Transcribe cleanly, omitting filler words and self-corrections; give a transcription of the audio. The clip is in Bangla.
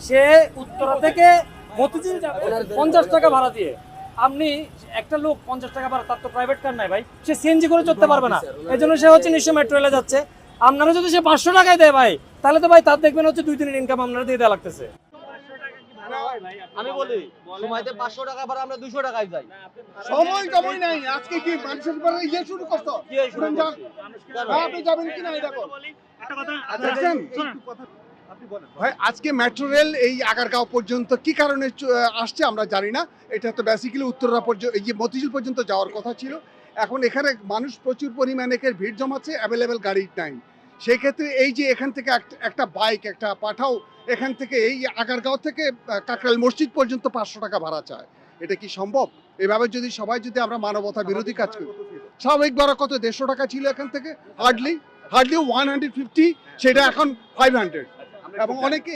সে উত্তরা থেকে মতিঝিল যাবে 50 টাকা ভাড়া দিয়ে। আপনি একটা লোক 50 টাকা ভাড়া, তার তো প্রাইভেট কার নাই ভাই, সে সিএনজি করে চলতে পারবে না, এই জন্য সে হচ্ছে নিশ্চয় মেট্রো রেলে যাচ্ছে। আপনারা যদি সে 500 টাকায় দেয় ভাই, তাহলে তো ভাই তার দেখবেন হচ্ছে 2-3 ইনকাম আপনারা দিয়ে দেওয়া লাগতেছে। আমি বলি সময়তে 500 টাকা ভাড়া আমরা 200 টাকায় যাই। সময় কমই নাই, আজকে কি মানুষের উপরে ইয়ে শুরু করছো? কি এই শুরু করছি? হ্যাঁ, আপনি যাবেন কি না এটা বল। দেখছেন? ভাই আজকে মেট্রো রেল এই আগারগাঁও পর্যন্ত কি কারণে আসছে আমরা জানি না। এটা তো বেসিক্যালি উত্তরা পর্যন্ত, এই যে মতিঝিল পর্যন্ত যাওয়ার কথা ছিল। এখন এখানে মানুষ প্রচুর পরিমাণে ভিড় জমাচ্ছে, অ্যাভেলেবেল গাড়ি নাই। সেই ক্ষেত্রে এই যে এখান থেকে একটা বাইক একটা পাঠাও, এখান থেকে এই আগারগাঁও থেকে কাকরাইল মসজিদ পর্যন্ত 500 টাকা ভাড়া চায়। এটা কি সম্ভব? এভাবে যদি সবাই আমরা মানবতা বিরোধী কাজ করি। স্বাভাবিক ভাড়া কত? 150 টাকা ছিল এখান থেকে, হার্ডলি 150, সেটা এখন 500। এবং অনেকে